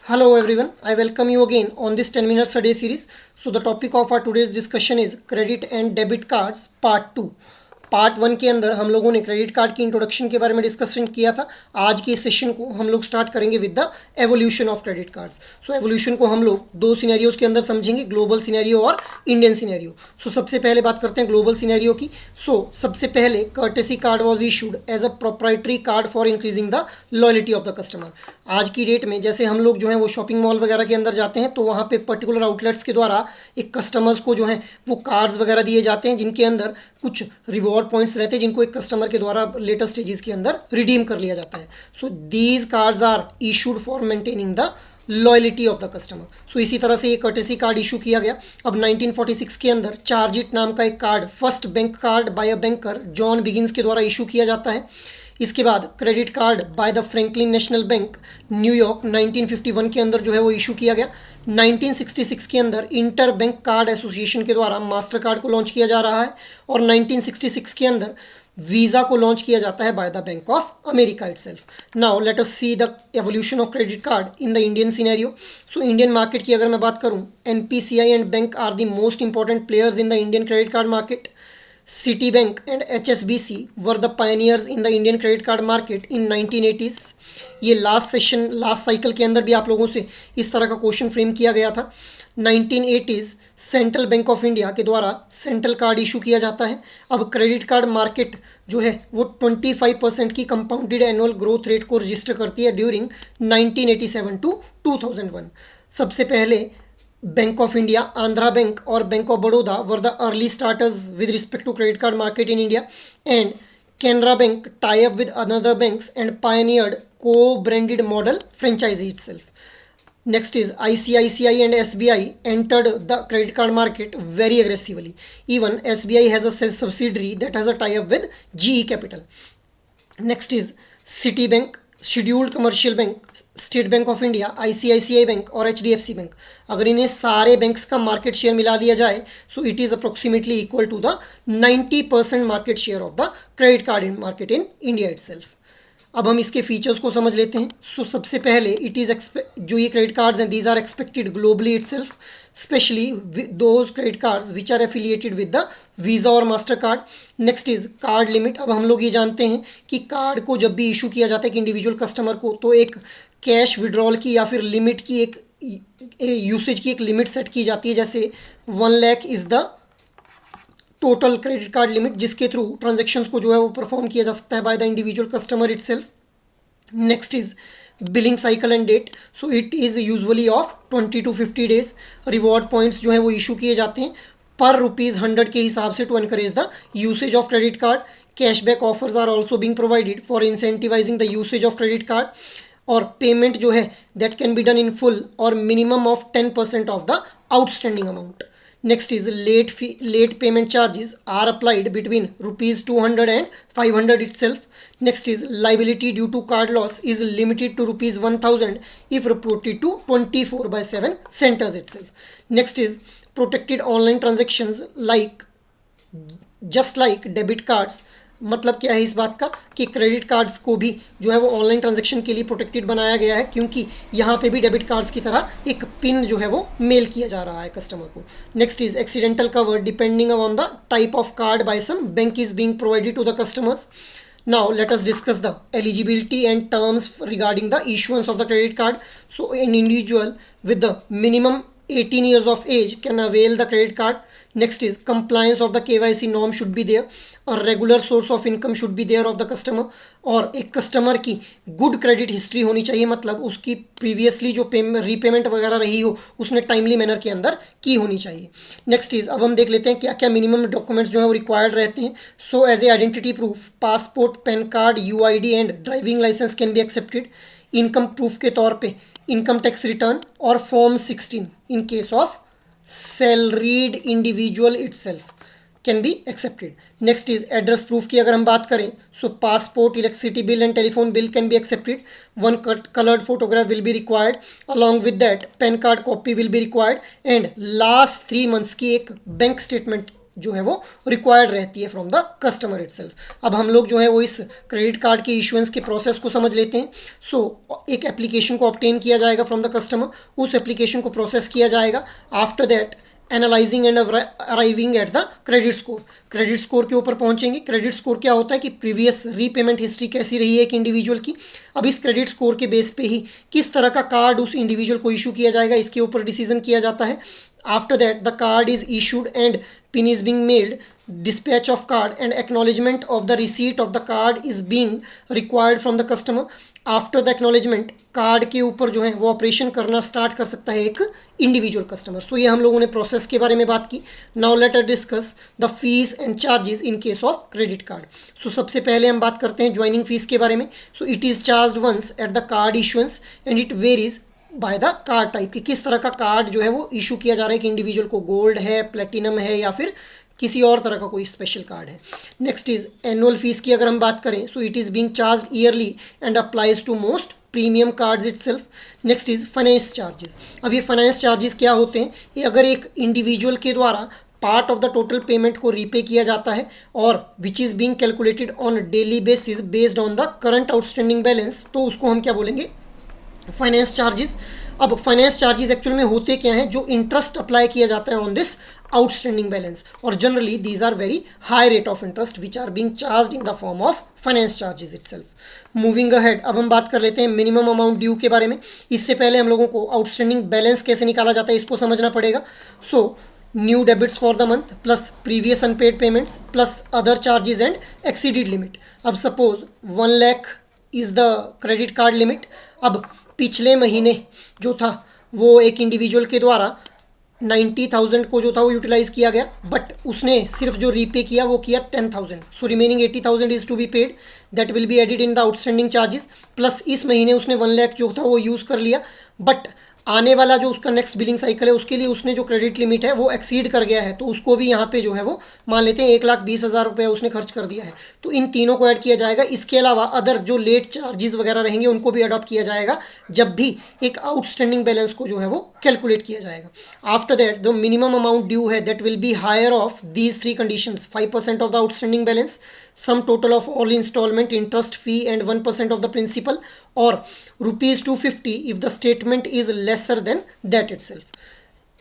Hello everyone, I welcome you again on this 10 minutes a day series. So the topic of our today's discussion is credit and debit cards part 2. Part one के अंदर हम लोगों ने credit card की introduction के बारे में discussion किया था. आज के इस सेशन को हम लोग स्टार्ट करेंगे with the evolution of credit cards. So evolution को हम लोग दो सिनेरियोज के अंदर समझेंगे, ग्लोबल सिनेरियो और इंडियन सिनेरियो. सो सबसे पहले बात करते हैं ग्लोबल सिनेरियो की. सो सबसे पहले courtesy card was issued as a proprietary card for increasing the loyalty of the customer. आज की डेट में जैसे हम लोग जो है वो शॉपिंग मॉल वगैरह के अंदर जाते हैं तो वहाँ पे पर्टिकुलर आउटलेट्स के द्वारा एक कस्टमर्स को जो है वो कार्ड्स वगैरह दिए जाते हैं जिनके अंदर कुछ रिवॉर्ड पॉइंट्स रहते हैं जिनको एक कस्टमर के द्वारा लेटर स्टेजेस के अंदर रिडीम कर लिया जाता है. So these cards are issued for maintaining the loyalty of the customer. So इसी तरह से ये कर्टेसी कार्ड इशू किया गया. अब 1946 के अंदर चार्जिट नाम का एक card, first bank card by a banker John Biggins के द्वारा इशू किया जाता है. इसके बाद credit card by the Franklin National Bank न्यूयॉर्क 1951 के अंदर जो है वो इशू किया गया. 1966 के अंदर इंटर बैंक कार्ड एसोसिएशन के द्वारा मास्टर कार्ड को लॉन्च किया जा रहा है और 1966 के अंदर वीज़ा को लॉन्च किया जाता है by the Bank of America itself. Now let us see the evolution of credit card in the Indian scenario. So Indian market की अगर मैं बात करूं, NPCI and bank are the most important players in the Indian credit card market. Citibank and HSBC were the pioneers in the Indian credit card market in 1980s. ये last cycle के अंदर भी आप लोगों से इस तरह का क्वेश्चन फ्रेम किया गया था. 1980s central bank of India के द्वारा सेंट्रल कार्ड इशू किया जाता है. अब क्रेडिट कार्ड मार्केट जो है वो 25% की कंपाउंडेड एनुअल ग्रोथ रेट को रजिस्टर करती है ड्यूरिंग 1987 टू 2001. सबसे पहले bank of India, Andhra bank और bank of Baroda were the early starters with respect to credit card market in India. And Canara bank tie up with another banks and pioneered co-branded model franchisee itself. Next is ICICI and SBI entered the credit card market very aggressively. Even SBI has a subsidiary that has a tie-up with GE Capital. Next is Citibank, scheduled commercial bank, state bank of India, ICICI bank और HDFC bank. अगर इन्हें सारे banks का market share मिला दिया जाए so it is approximately equal to the 90% market share of the credit card in market in India itself. अब हम इसके फीचर्स को समझ लेते हैं. सो सबसे पहले इट इज़ जो ये क्रेडिट कार्ड्स हैं these are expected globally itself, specially those credit cards which are affiliated with the Visa और master card. Next is card limit. अब हम लोग ये जानते हैं कि कार्ड को जब भी इशू किया जाता है कि इंडिविजुअल कस्टमर को, तो एक कैश विड्रॉल की या फिर लिमिट की एक यूसेज की एक लिमिट सेट की जाती है. जैसे 1 lakh is the total credit card limit जिसके थ्रू ट्रांजेक्शन्स को जो है वो परफॉर्म किया जा सकता है by the individual customer itself. Next is billing cycle and date. So it is usually of 20 to 50 days. Reward points जो है वो इशू किए जाते हैं पर ₹100 के हिसाब से to encourage the usage of credit card. Cashback offers are also being provided for incentivizing the usage of credit card. और पेमेंट जो है that can be done in full और minimum of 10% of the outstanding amount. Next is late payment charges are applied between ₹200 and 500 itself. Next is liability due to card loss is limited to ₹1,000 if reported to 24/7 centers itself. Next is protected online transactions like just like debit cards. मतलब क्या है इस बात का कि credit cards को भी जो है वो ऑनलाइन ट्रांजैक्शन के लिए प्रोटेक्टेड बनाया गया है क्योंकि यहाँ पे भी डेबिट कार्ड्स की तरह एक पिन जो है वो मेल किया जा रहा है कस्टमर को. Next is accidental cover depending on the type of card by some bank is being provided to the customers. Now let us discuss the eligibility and terms regarding the issuance of the credit card. So an individual with the minimum 18 years of age can avail the credit card. Next is compliance of the KYC norm should be there. A regular source of income should be there of the customer. और एक customer की good credit history होनी चाहिए, मतलब उसकी previously जो repayment वगैरह रही हो उसने टाइमली मैनर के अंदर की होनी चाहिए. नेक्स्ट इज अब हम देख लेते हैं क्या क्या मिनिमम डॉक्यूमेंट्स जो है वो रिक्वायर्ड रहते हैं. So as a identity proof passport, PAN card, UID and driving licence can be accepted. Income proof के तौर पे इनकम टैक्स रिटर्न और form 16 in case of salaried individual itself can be accepted. Next is address proof की अगर हम बात करें so passport, electricity bill and telephone bill can be accepted. One coloured photograph will be required. Along with that PAN card copy will be required and last 3 months की एक bank statement जो है वो रिक्वायर्ड रहती है from the customer itself. अब हम लोग जो है वो इस क्रेडिट कार्ड के इशुएंस के प्रोसेस को समझ लेते हैं। एक एप्लीकेशन को ऑब्टेन किया जाएगा फ्रॉम द कस्टमर, उस एप्लीकेशन को प्रोसेस किया जाएगा। After that analysing and arriving at the credit score, credit score के ऊपर पहुंचेंगे। क्रेडिट स्कोर क्या होता है कि प्रीवियस रीपेमेंट हिस्ट्री कैसी रही है एक इंडिविजुअल की। अब इस क्रेडिट स्कोर के बेस पे ही किस तरह का कार्ड उस इंडिविजुअल को इशू किया जाएगा, इसके ऊपर डिसीजन किया जाता है। After that the card is issued and pin is being meld, dispatch of card and acknowledgement of the receipt of the card is being required from the customer. After the acknowledgement card के ऊपर जो है वो operation करना start कर सकता है एक इंडिविजुअल कस्टमर। सो ये हम लोगों ने प्रोसेस के बारे में बात की। Now let us discuss the fees and charges in case of credit card. So सबसे पहले हम बात करते हैं ज्वाइनिंग फीस के बारे में। So it is charged once at the card issuance and it varies by the card type, कि किस तरह का कार्ड जो है वो इशू किया जा रहा है कि इंडिविजुअल को गोल्ड है, प्लेटिनम है या फिर किसी और तरह का कोई स्पेशल कार्ड है। नेक्स्ट इज एनुअल फीस की अगर हम बात करें, so it is being charge yearly and applies to most premium cards itself. Next is finance charges. अब ये फाइनेंस चार्जेस क्या होते हैं, ये अगर एक इंडिविजुअल के द्वारा part of the total payment को रीपे किया जाता है और which is being calculated on daily basis based on the current outstanding balance, तो उसको हम क्या बोलेंगे, फाइनेंस चार्जेस। अब फाइनेंस चार्जेस एक्चुअल में होते क्या हैं, जो इंटरेस्ट अप्लाई किया जाता है ऑन दिस आउटस्टैंडिंग बैलेंस, और generally these are very high rate of interest which are being charged in the form of finance charges itself. Moving ahead, अब हम बात कर लेते हैं मिनिमम अमाउंट ड्यू के बारे में। इससे पहले हम लोगों को आउटस्टैंडिंग बैलेंस कैसे निकाला जाता है इसको समझना पड़ेगा। So new debits for the month plus previous unpaid payments plus other charges and exceeded limit. अब suppose 1 lakh is the credit card limit. अब पिछले महीने जो था वो एक इंडिविजुअल के द्वारा 90,000 को जो था वो यूटिलाइज किया गया, बट उसने सिर्फ जो रीपे किया वो किया 10,000। So remaining 80,000 is to be paid, that will be added in the outstanding charges. Plus इस महीने उसने 1 लाख जो था वो यूज़ कर लिया, बट आने वाला जो उसका नेक्स्ट बिलिंग साइकिल है उसके लिए उसने जो क्रेडिट लिमिट है वो एक्सीड कर गया है, तो उसको भी यहाँ पे जो है वो मान लेते हैं 1,20,000 रुपये उसने खर्च कर दिया है, तो इन तीनों को ऐड किया जाएगा। इसके अलावा अदर जो लेट चार्जेस वगैरह रहेंगे उनको भी अडॉप्ट किया जाएगा जब भी एक आउटस्टैंडिंग बैलेंस को जो है वो कैलकुलेट किया जाएगा। After that the minimum amount due है that will be higher of these 3 conditions, 5% of the outstanding balance, sum total of all instalment interest fee and 1% of the principal, और ₹250 if the statement is lesser than that itself.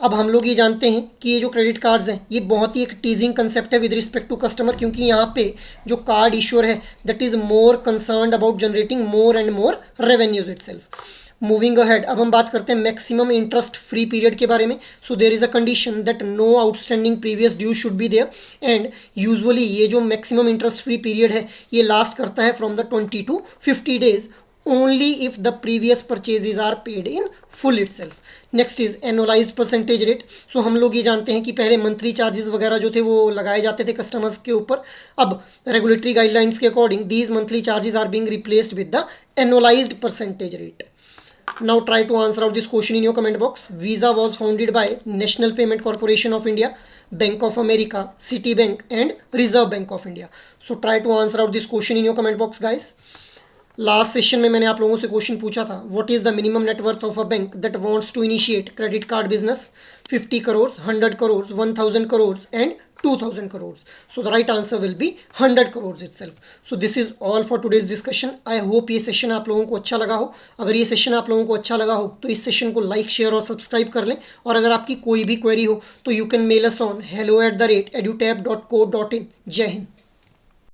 अब हम लोग ये जानते हैं कि ये जो क्रेडिट कार्ड्स हैं ये बहुत ही एक टीजिंग कंसेप्ट है विद रिस्पेक्ट टू कस्टमर, क्योंकि यहाँ पे जो कार्ड इशूअर है that is more concerned about generating more and more revenues itself. Moving ahead, अब हम बात करते हैं मैक्सिमम इंटरेस्ट फ्री पीरियड के बारे में। So there is a condition that no outstanding previous due should be there, and usually ये जो मैक्सिमम इंटरेस्ट फ्री पीरियड है ये लास्ट करता है from the 20 to 50 days only if the previous purchases are paid in full itself. Next is annualize percentage rate. So हम लोग ये जानते हैं कि पहले मंथली चार्जेस वगैरह जो थे वो लगाए जाते थे कस्टमर्स के ऊपर, अब रेगुलेटरी गाइडलाइंस के according these monthly charges are being replaced with the annualized percentage rate. Now try to answer out this question in your comment box. Visa was founded by National Payment Corporation of India, Bank of America, Citibank and Reserve Bank of India. So try to answer out this question in your comment box guys. Last session में मैंने आप लोगों से question पूछा था, what is the minimum net worth of a bank that wants to initiate credit card business, 50 crore, 100 crore, 1000 crore and 2000 crore. So the right answer will be 100 crores itself. So this is all for today's discussion. I hope ये session आप लोगों को अच्छा लगा हो. अगर ये session आप लोगों को अच्छा लगा हो तो इस सेशन को लाइक, शेयर और सब्सक्राइब कर लें. और अगर आपकी कोई भी क्वेरी हो तो you can mail us on hello@edutap.co.in. जय हिंद.